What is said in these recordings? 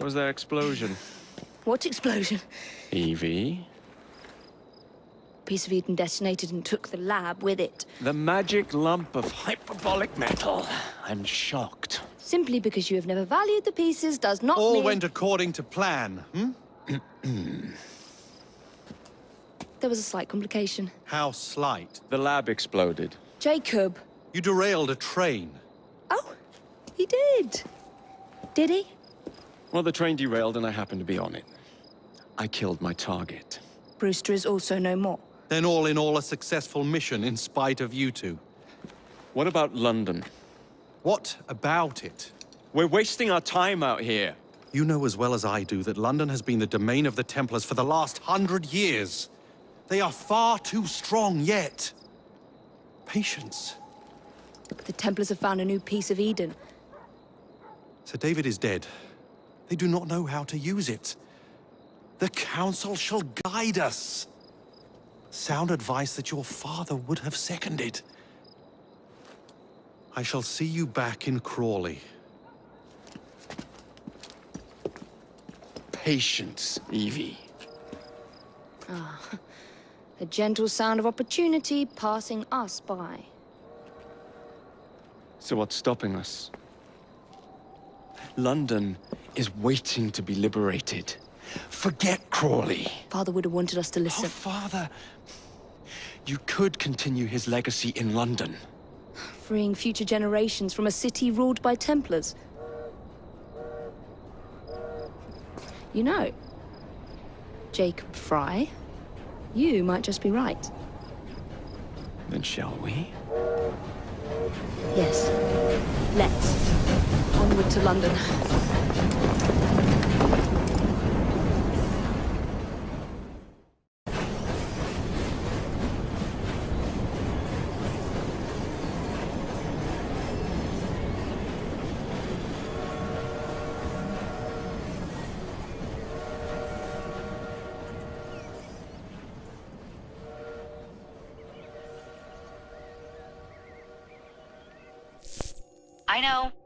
Was there explosion? What explosion? Evie? Piece of Eden detonated and took the lab with it. The magic lump of hyperbolic metal. I'm shocked. Simply because you have never valued the pieces does not mean... All went according to plan, hmm? There was a slight complication. How slight? The lab exploded. Jacob. You derailed a train. Oh, he did. Did he? Well, the train derailed and I happened to be on it. I killed my target. Brewster is also no more. Then all in all a successful mission in spite of you two. What about London? What about it? We're wasting our time out here. You know as well as I do that London has been the domain of the Templars for the last 100 years. They are far too strong yet. Patience. But the Templars have found a new piece of Eden. Sir David is dead. They do not know how to use it. The Council shall guide us. Sound advice that your father would have seconded. I shall see you back in Crawley. Patience, Evie. The gentle sound of opportunity passing us by. So what's stopping us? London is waiting to be liberated. Forget Crawley. Father would have wanted us to Oh, listen. Father. You could continue his legacy in London. Freeing future generations from a city ruled by Templars. You know, Jacob Frye, you might just be right. Then shall we? Yes. Let's. Onward to London.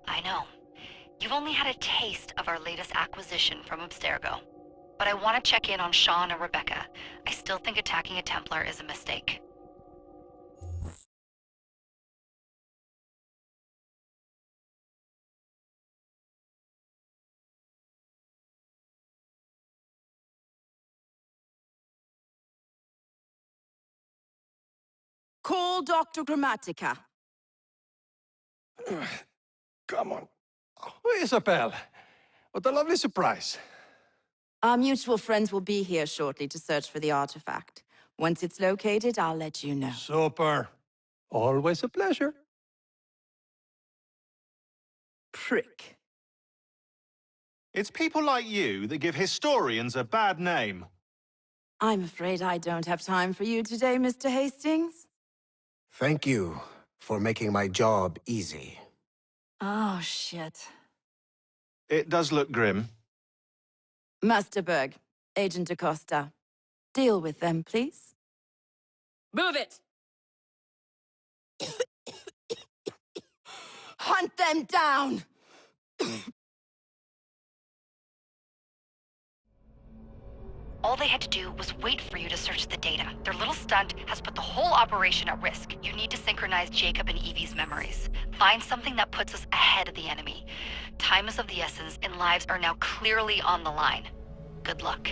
I know. You've only had a taste of our latest acquisition from Abstergo. But I want to check in on Sean and Rebecca. I still think attacking a Templar is a mistake. Call Dr. Grammatica. Come on. Oh, Isabel. What a lovely surprise. Our mutual friends will be here shortly to search for the artifact. Once it's located, I'll let you know. Super. Always a pleasure. Prick. It's people like you that give historians a bad name. I'm afraid I don't have time for you today, Mr. Hastings. Thank you for making my job easy. Oh, shit. It does look grim. Master Berg, Agent Acosta. Deal with them, please. Move it! Hunt them down! All they had to do was wait for you to search the data. Their little stunt has put the whole operation at risk. You need to synchronize Jacob and Evie's memories. Find something that puts us ahead of the enemy. Time is of the essence, and lives are now clearly on the line. Good luck.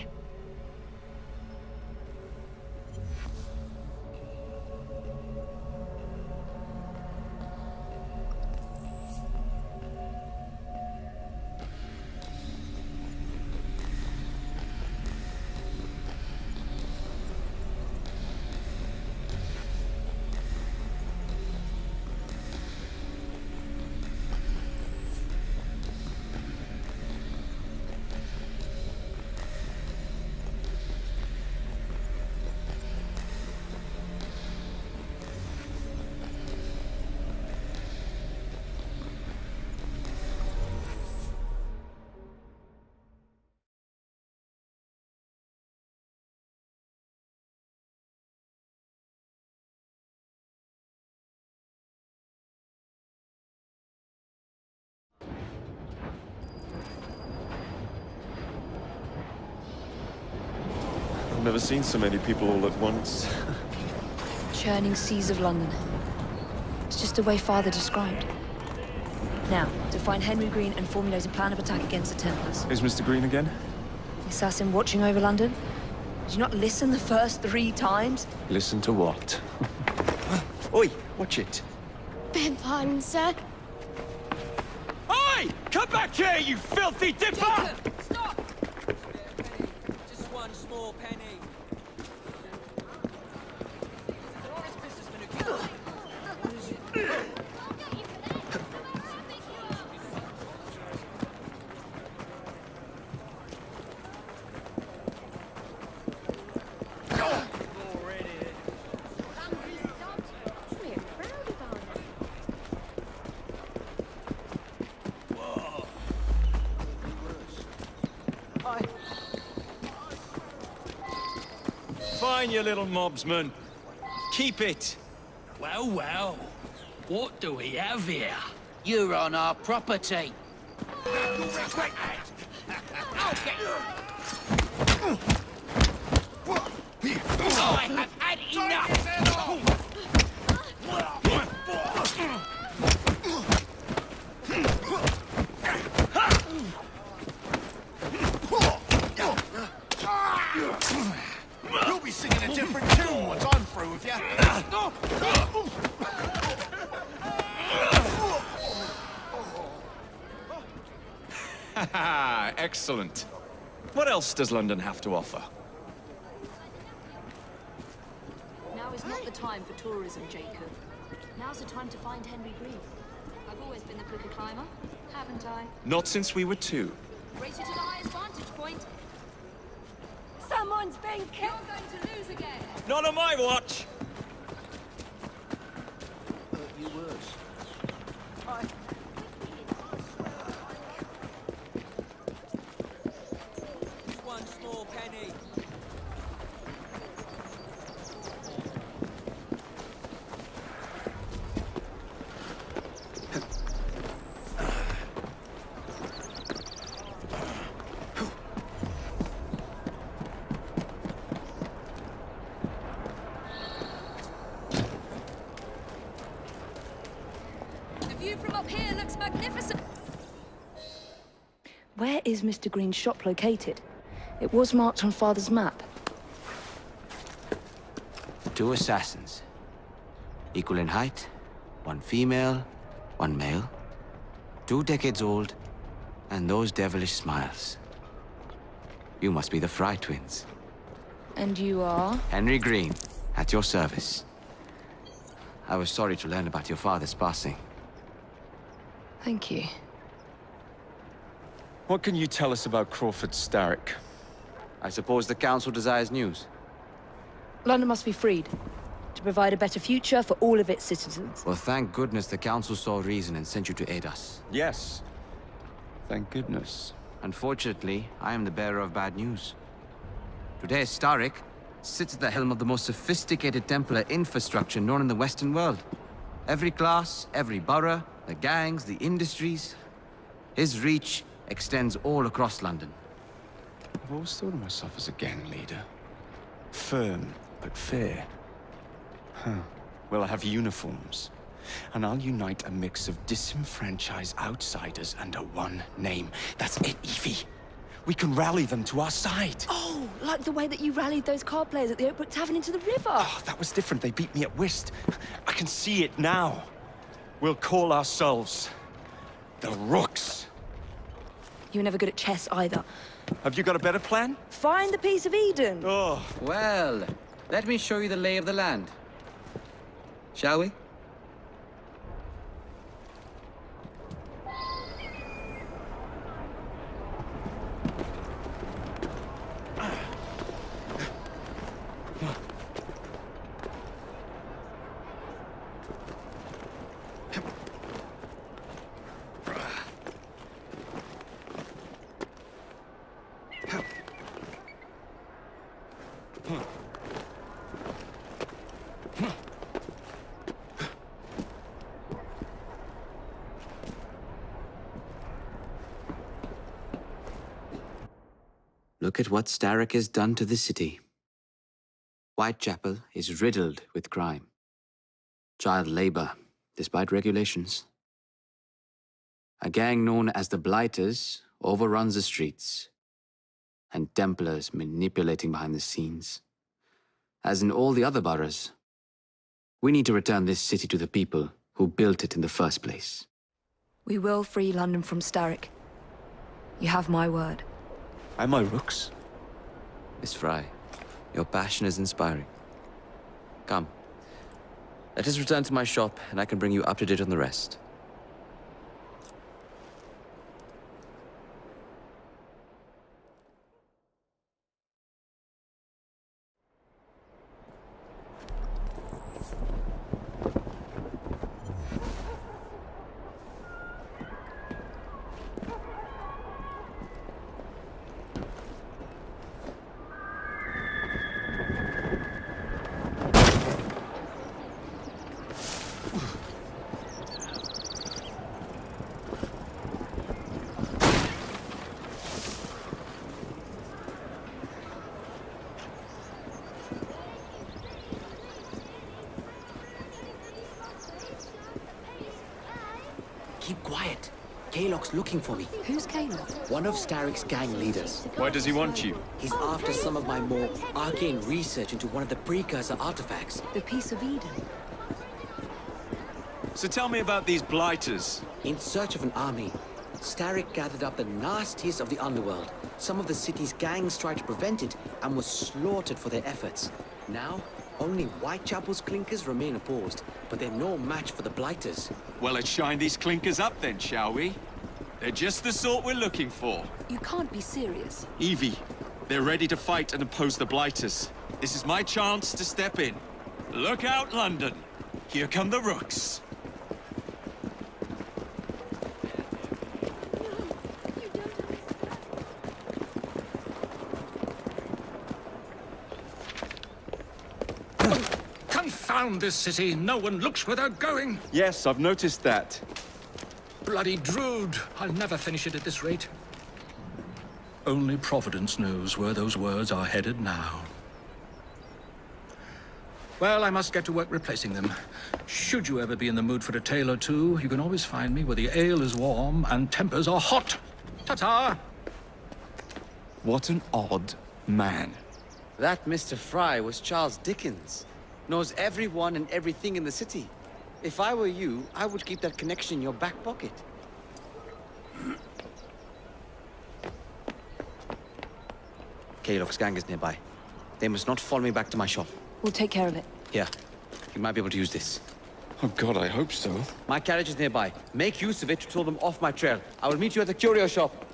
never seen so many people all at once. Churning seas of London. It's just the way Father described. Now, to find Henry Green and formulate a plan of attack against the Templars. Is Mr. Green again? The assassin watching over London? Did you not listen the first 3 times? Listen to what? Oi, watch it. Beg pardon, sir. Oi! Come back here, you filthy dipper! Stop! Just one small penny. It's an honest businessman who killed me. Fine, you little mobsman. Keep it. Well, well. What do we have here? You're on our property. I have had enough! You'll be singing a different tune once I'm through with you. Excellent. What else does London have to offer? Now is not the time for tourism, Jacob. Now's the time to find Henry Green. I've always been the quicker climber, haven't I? Not since we were 2. Race you to the highest vantage point. Someone's been killed. You're going to lose again. Not on my watch! Just one small penny. The view from up here looks magnificent. Where is Mr. Green's shop located? It was marked on Father's map. 2 assassins. Equal in height, 1 female, 1 male. 2 decades old, and those devilish smiles. You must be the Frye twins. And you are? Henry Green, at your service. I was sorry to learn about your father's passing. Thank you. What can you tell us about Crawford Starrick? I suppose the Council desires news. London must be freed, to provide a better future for all of its citizens. Well, thank goodness the Council saw reason and sent you to aid us. Yes. Thank goodness. Unfortunately, I am the bearer of bad news. Today, Starrick sits at the helm of the most sophisticated Templar infrastructure known in the Western world. Every class, every borough, the gangs, the industries. His reach extends all across London. I've always thought of myself as a gang leader. Firm, but fair. Huh. Well, I have uniforms. And I'll unite a mix of disenfranchised outsiders under one name. That's it, Evie. We can rally them to our side. Oh, like the way that you rallied those card players at the Oakbrook Tavern into the river. Oh, that was different. They beat me at whist. I can see it now. We'll call ourselves the Rooks. You were never good at chess either. Have you got a better plan? Find the piece of Eden. Oh, Well, let me show you the lay of the land. Shall we? Look at what Starrick has done to the city. Whitechapel is riddled with crime. Child labor, despite regulations. A gang known as the Blighters overruns the streets, and Templars manipulating behind the scenes. As in all the other boroughs, we need to return this city to the people who built it in the first place. We will free London from Starrick. You have my word. And my rooks. Miss Frye, your passion is inspiring. Come, let us return to my shop, and I can bring you up to date on the rest. Keep quiet. Kaylock's looking for me. Who's Kaylock? One of Starrick's gang leaders. Why does he want you? He's after some of my more arcane research into one of the precursor artifacts. The Piece of Eden. So tell me about these blighters. In search of an army, Starrick gathered up the nastiest of the underworld. Some of the city's gangs tried to prevent it and were slaughtered for their efforts. Now, only Whitechapel's clinkers remain opposed, but they're no match for the Blighters. Well, let's shine these clinkers up then, shall we? They're just the sort we're looking for. You can't be serious. Evie, they're ready to fight and oppose the Blighters. This is my chance to step in. Look out, London. Here come the rooks. Confound this city! No one looks where they're going! Yes, I've noticed that. Bloody Drood! I'll never finish it at this rate. Only Providence knows where those words are headed now. Well, I must get to work replacing them. Should you ever be in the mood for a tale or two, you can always find me where the ale is warm and tempers are hot. Ta-ta! What an odd man. That Mr. Frye was Charles Dickens. Knows everyone and everything in the city. If I were you, I would keep that connection in your back pocket. Kaylock's gang is nearby. They must not follow me back to my shop. We'll take care of it. Here, you might be able to use this. Oh God, I hope so. My carriage is nearby. Make use of it to throw them off my trail. I will meet you at the curio shop.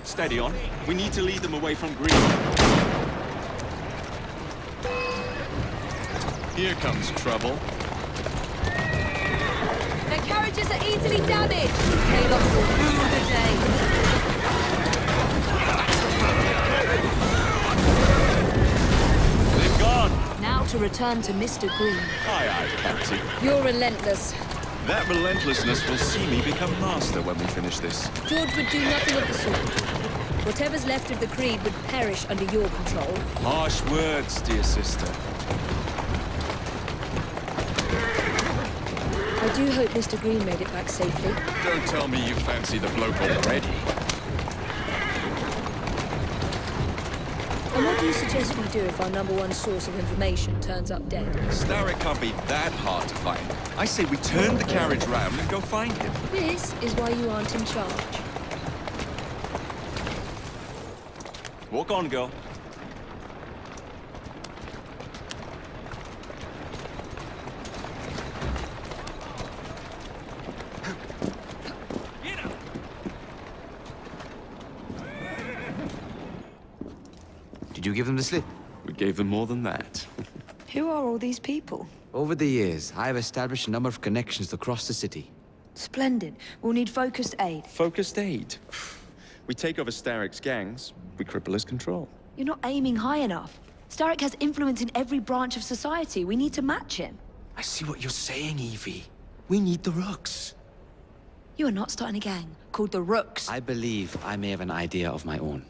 Steady on. We need to lead them away from Green. Here comes trouble. Their carriages are easily damaged. Kaylock will rue the day. They're gone. Now to return to Mr. Green. Aye, aye, Captain. You're relentless. That relentlessness will see me become master when we finish this. George would do nothing of the sort. Whatever's left of the Creed would perish under your control. Harsh words, dear sister. I do hope Mr. Green made it back safely. Don't tell me you fancy the bloke already. And what do you suggest we do if our #1 source of information turns up dead? Starrick can't be that hard to find. I say we turn the carriage round and go find him. This is why you aren't in charge. Walk on, girl. Did you give them the slip? We gave them more than that. Who are all these people? Over the years, I have established a number of connections across the city. Splendid. We'll need focused aid. Focused aid. We take over Starrick's gangs, we cripple his control. You're not aiming high enough. Starrick has influence in every branch of society. We need to match him. I see what you're saying, Evie. We need the rooks. You are not starting a gang called the Rooks. I believe I may have an idea of my own.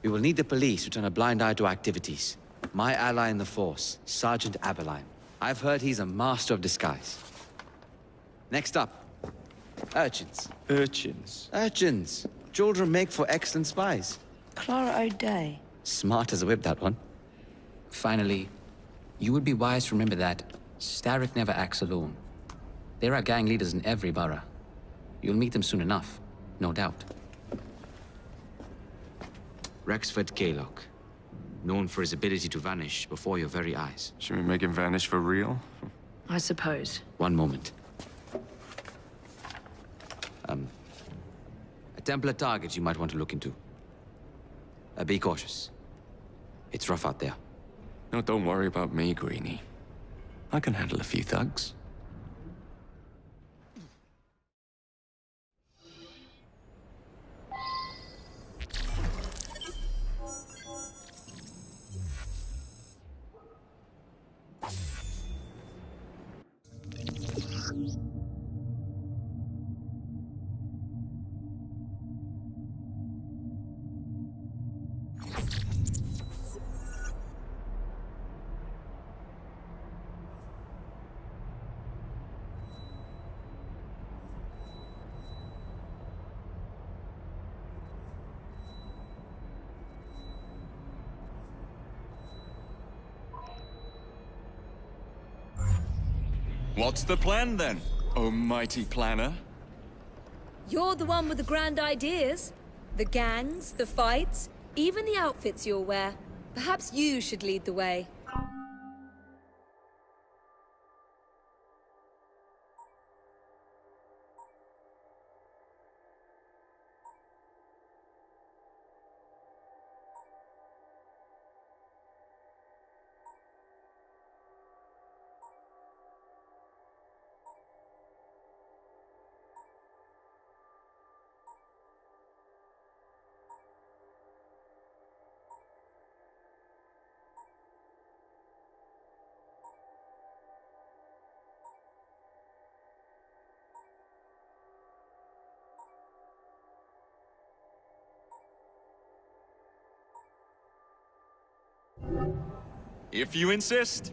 We will need the police to turn a blind eye to activities. My ally in the force, Sergeant Aberline. I've heard he's a master of disguise. Next up, urchins. Urchins? Urchins. Children make for excellent spies. Clara O'Day. Smart as a whip, that one. Finally, you would be wise to remember that Starrick never acts alone. There are gang leaders in every borough. You'll meet them soon enough, no doubt. Rexford Kaylock. Known for his ability to vanish before your very eyes. Should we make him vanish for real? I suppose. One moment. A Templar target you might want to look into. Be cautious. It's rough out there. No, don't worry about me, Greenie. I can handle a few thugs. What's the plan then, oh mighty planner? You're the one with the grand ideas. The gangs, the fights, even the outfits you'll wear. Perhaps you should lead the way. If you insist.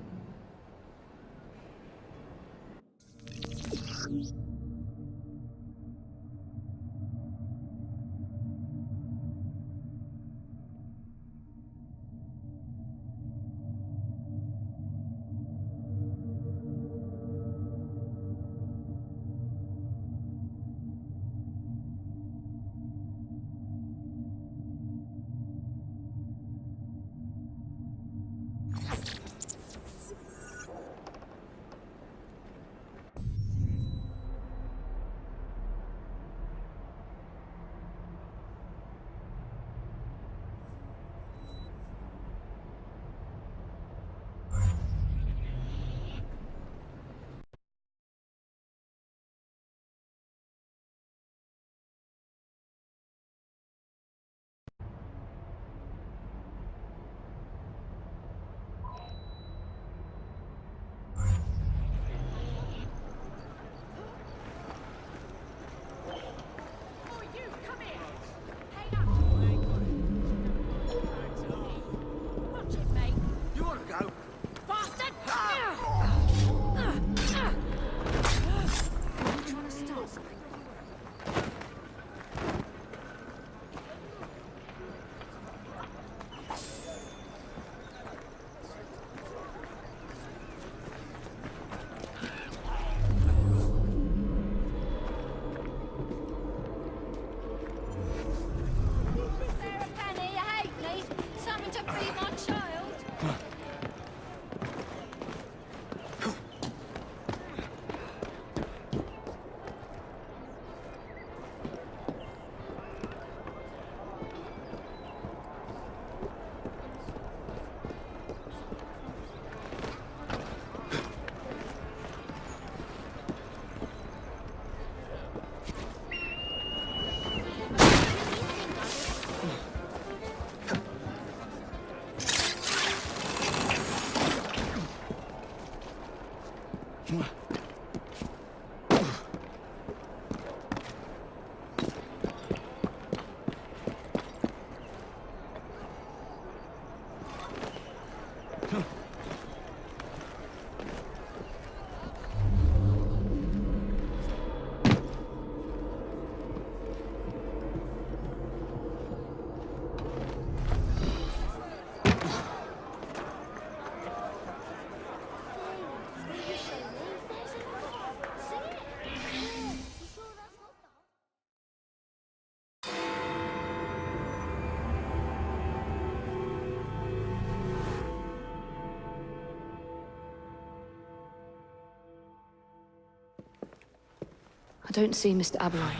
I don't see Mr. Aberline.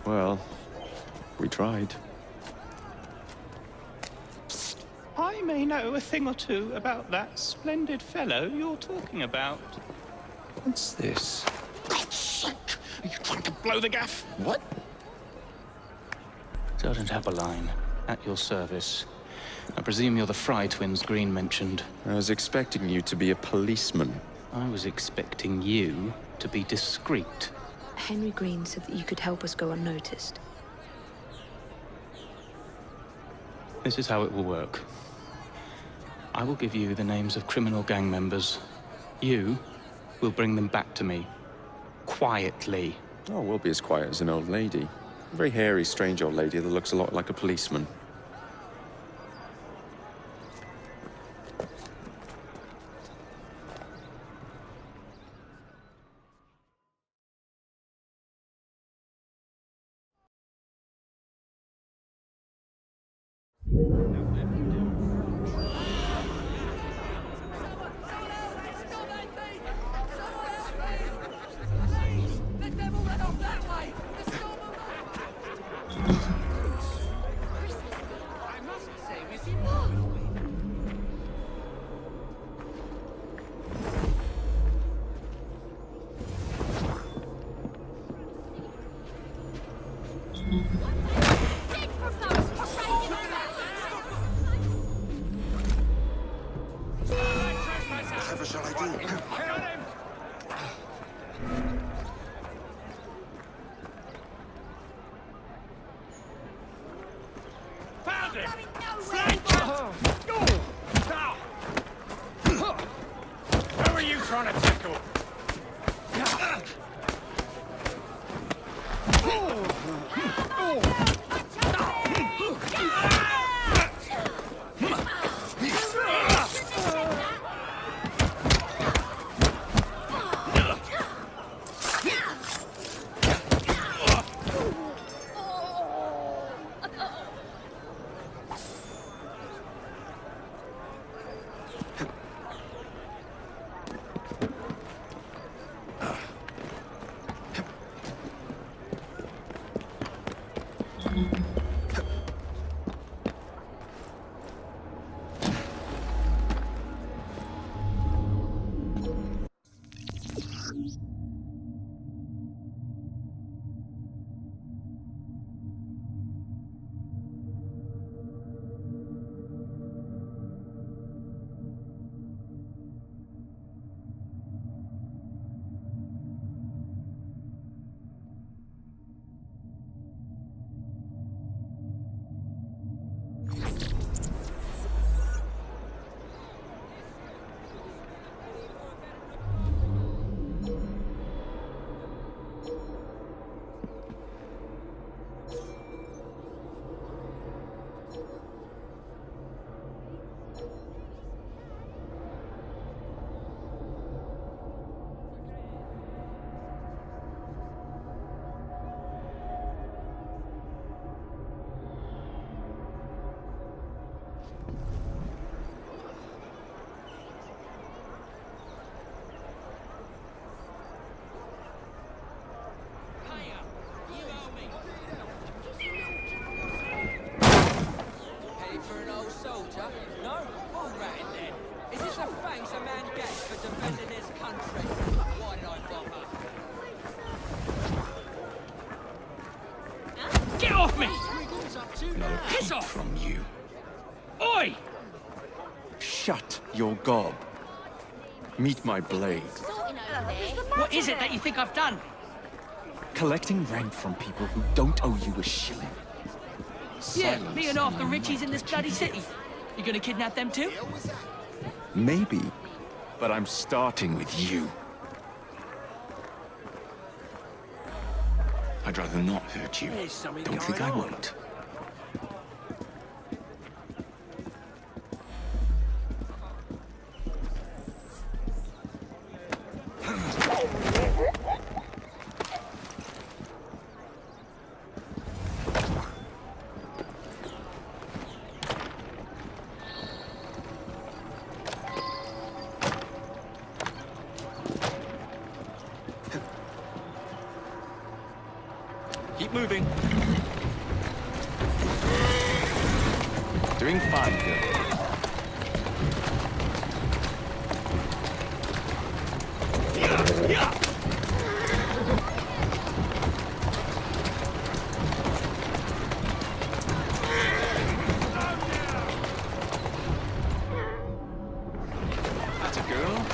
Well, we tried. I may know a thing or two about that splendid fellow you're talking about. What's this? God's sake! Are you trying to blow the gaff? What? Sergeant Aberline, at your service. I presume you're the Frye twins Green mentioned. I was expecting you to be a policeman. I was expecting you to be discreet. Henry Green said that you could help us go unnoticed. This is how it will work. I will give you the names of criminal gang members. You will bring them back to me. Quietly. Oh, we'll be as quiet as an old lady. A very hairy, strange old lady that looks a lot like a policeman. Whatever shall I do? Found him! Who are you trying to tackle? Get off me! Piss off! From you. Oi! Shut your gob. Meet my blade. What is it that you think I've done? Collecting rent from people who don't owe you a shilling. Yeah, me and half the richies in this bloody city. You gonna kidnap them too? Maybe, but I'm starting with you. I'd rather not hurt you. Don't think I won't. moving. Doing fine, girl. That's a girl.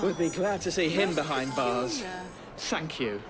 We'll be glad to see him behind bars. Thank you.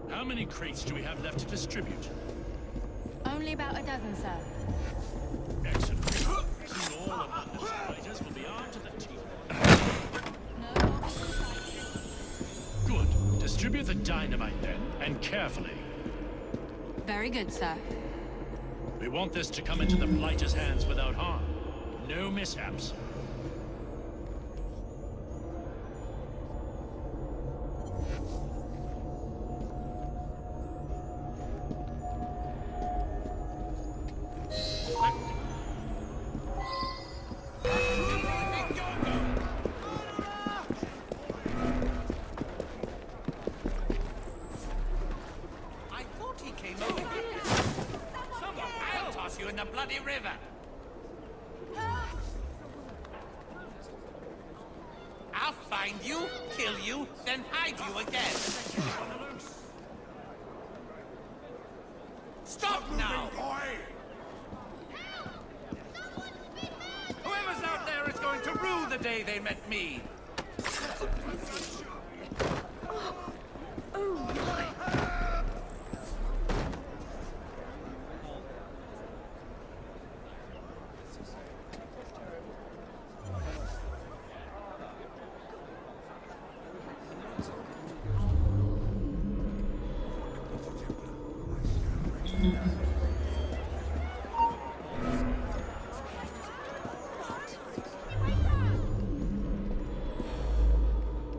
How many crates do we have left to distribute? Only about a dozen, sir. Excellent. Soon all of London's fighters will be armed to the teeth. Good. Distribute the dynamite then, and carefully. Very good, sir. We want this to come into the Blighter's hands without harm. No mishaps.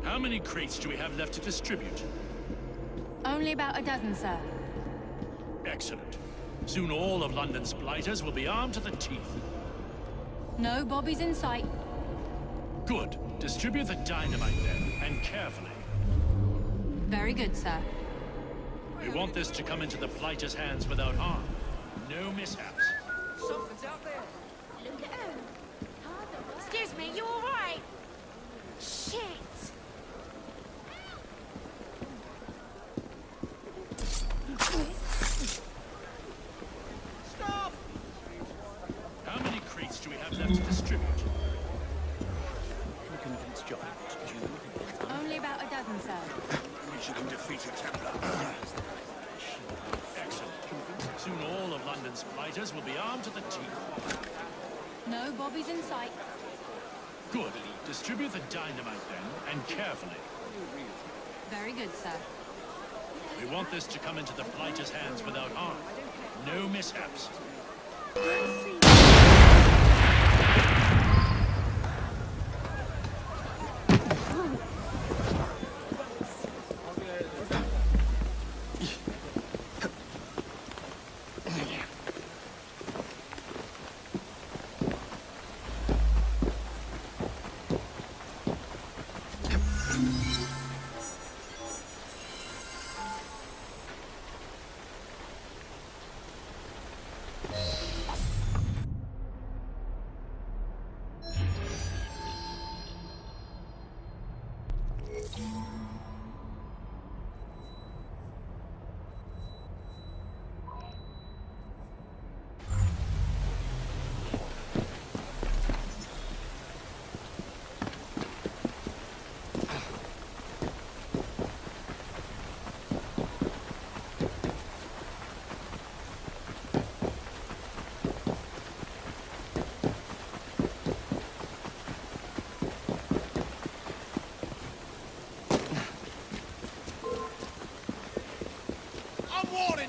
How many crates do we have left to distribute? Only about a dozen, sir. Excellent. Soon all of London's blighters will be armed to the teeth. No bobbies in sight. Good. Distribute the dynamite then, and carefully. Very good, sir. We want this to come into the Blighter's hands without harm. No mishaps. Something's out there. Look at him. Excuse me, you all right? Shit. Stop! How many crates do we have left to distribute? I'm convinced you're out. Only about a dozen, sir. We should defeat a Templar. Excellent. Soon all of London's blighters will be armed to the teeth. No bobbies in sight. Good. Distribute the dynamite then, and carefully. Very good, sir. We want this to come into the Blighter's hands without harm. No mishaps.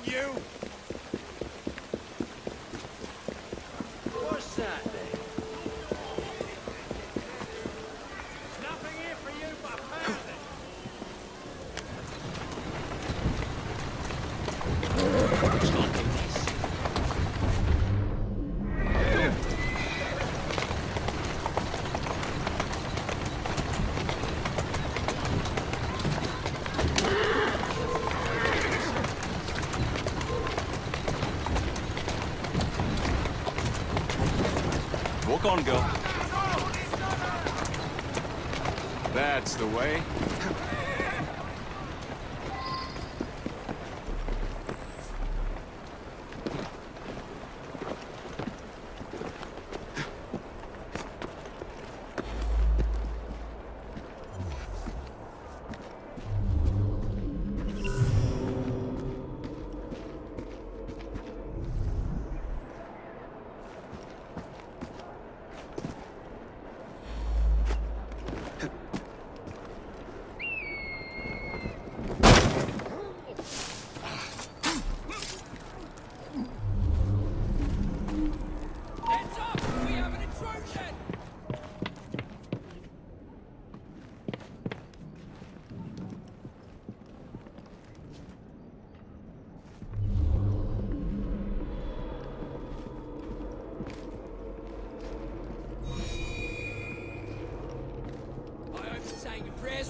You! What's that then? Nothing here for you but pounding. Walk on, girl. That's the way.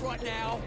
Right now.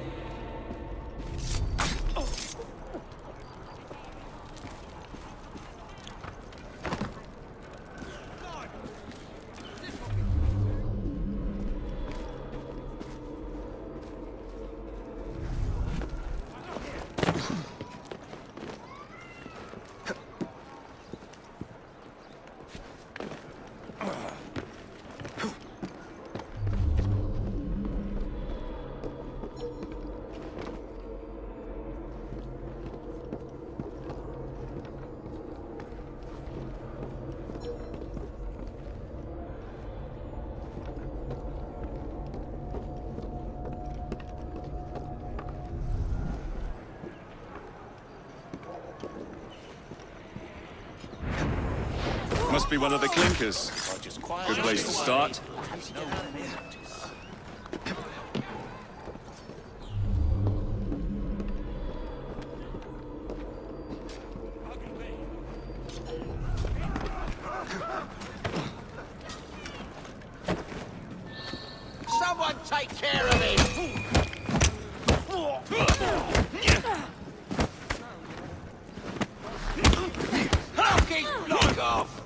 Must be one of the clinkers. Good place to start. Someone take care of him! Fucking block off!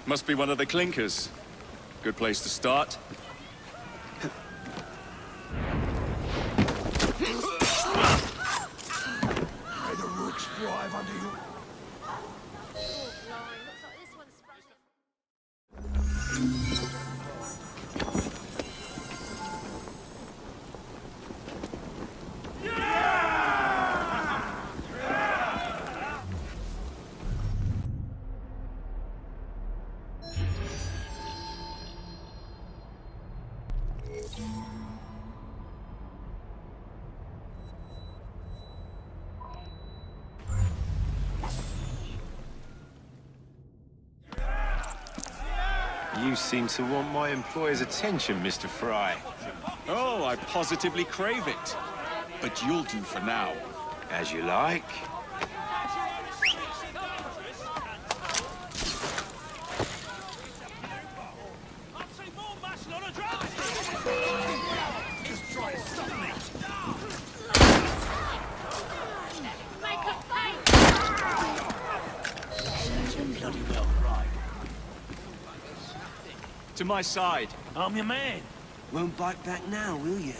Must be one of the clinkers. Good place to start. May the rooks thrive under you. You seem to want my employer's attention, Mr. Frye. Oh, I positively crave it. But you'll do for now. As you like. To my side. I'm your man. Won't bite back now, will you?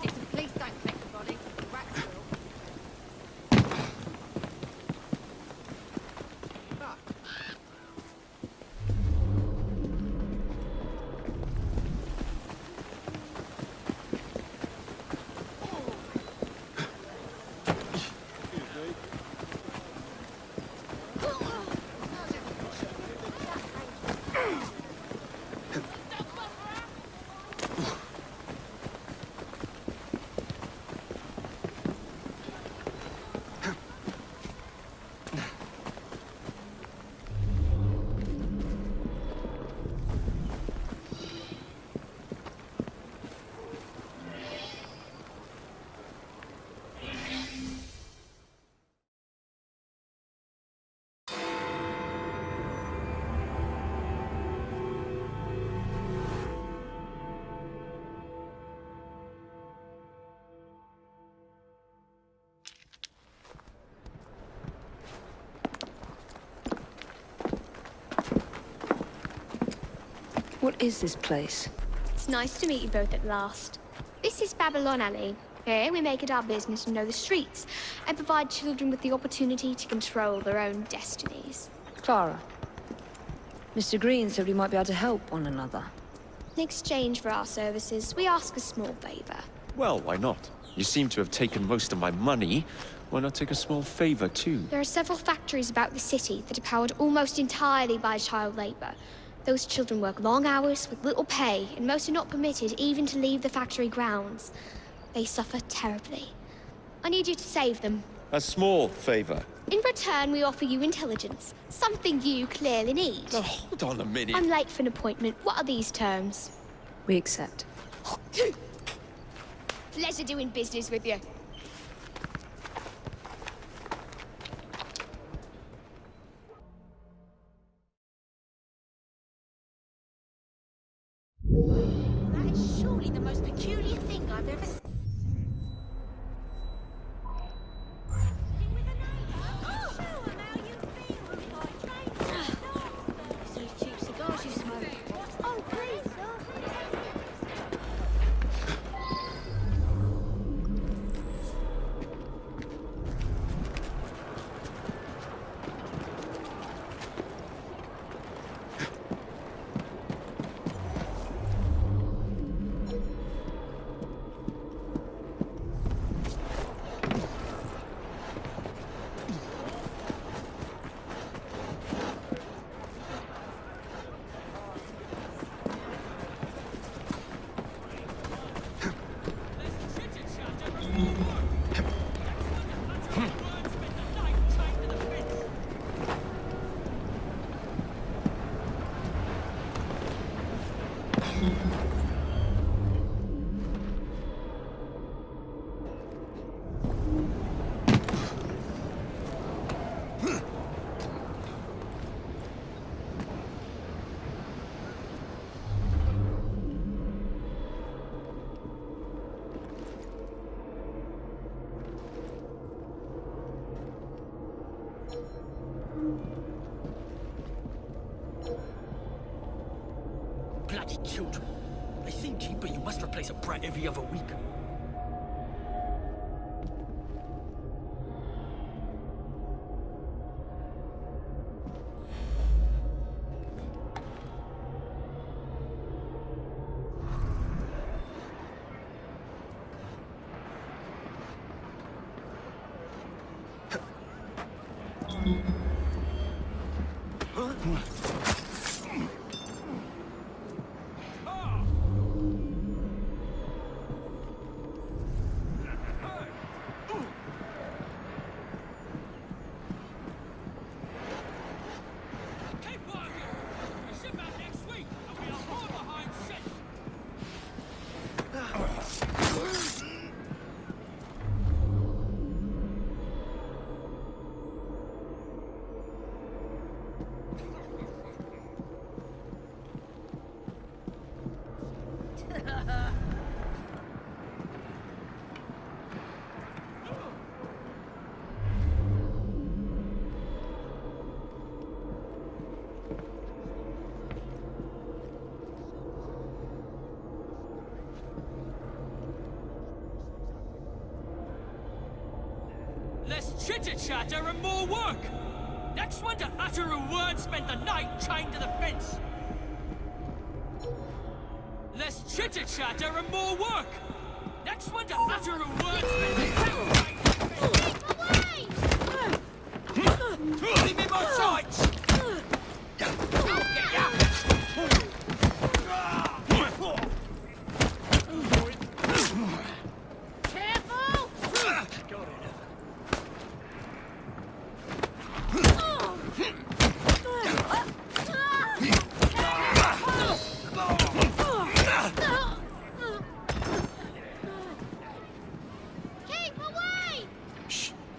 If the police don't collect the body, the rats will. What is this place? It's nice to meet you both at last. This is Babylon Alley. Here we make it our business to know the streets and provide children with the opportunity to control their own destinies. Clara. Mr. Green said we might be able to help one another. In exchange for our services, we ask a small favor. Well, why not? You seem to have taken most of my money. Why not take a small favor, too? There are several factories about the city that are powered almost entirely by child labor. Those children work long hours with little pay, and most are not permitted even to leave the factory grounds. They suffer terribly. I need you to save them. A small favor. In return, we offer you intelligence, something you clearly need. Now, hold on a minute. I'm late for an appointment. What are these terms? We accept. Pleasure doing business with you. That is surely the most peculiar thing I've ever seen. Those cheap cigars you smoke. Oh, please, sir. Bloody children. They seem cheap, but you must replace a brat every other week. Less chitter-chatter and more work! Next one to utter a word spent the night chained to the fence! Less chitter-chatter and more work! Next one to utter a word spent the night Leave me my sights! I'll get ya!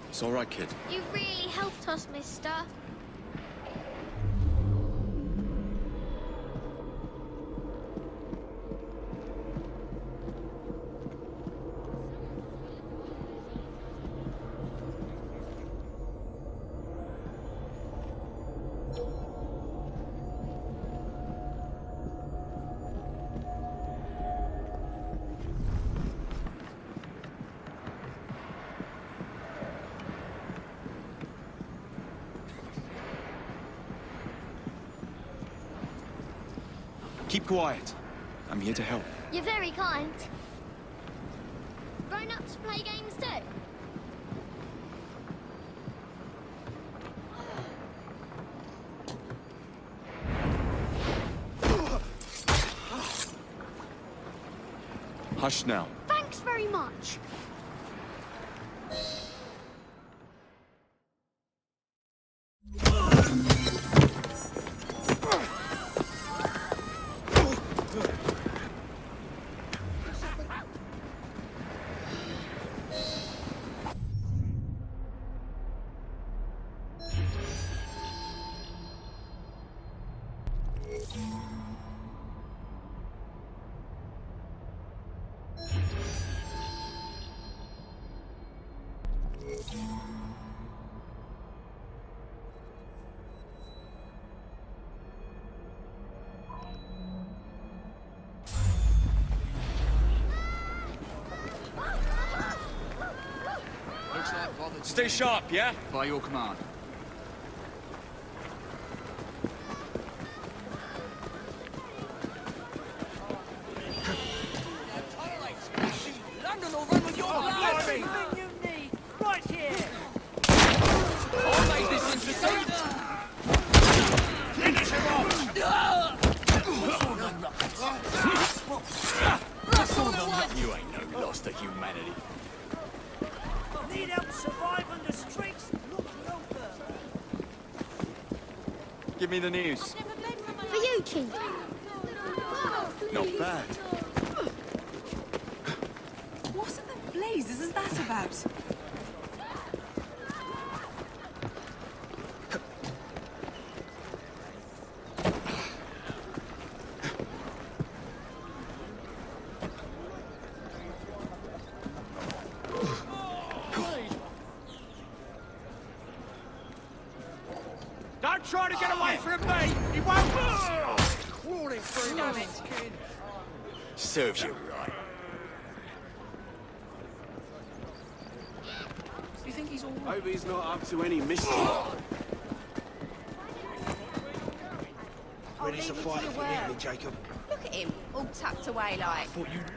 It's all right, kid. You really helped us, mister. Keep quiet. I'm here to help. You're very kind. Grown-ups play games too? Hush now. Thanks very much. Stay sharp, yeah? By your command. London will run with your everything you need, right here! I'll make this interesting! Finish him off! You ain't no loss to humanity. Need help surviving the streets? Look no further. Give me the news. For you, Chief. Not bad. What in the blazes is that about? Don't try to get away from me! He won't! Crawling through Damn it, kid. Serves you right. Do you think he's all right? Hope he's not up to any mischief. Ready to fight if you need me, Jacob. Look at him, all tucked away like. Thought you'd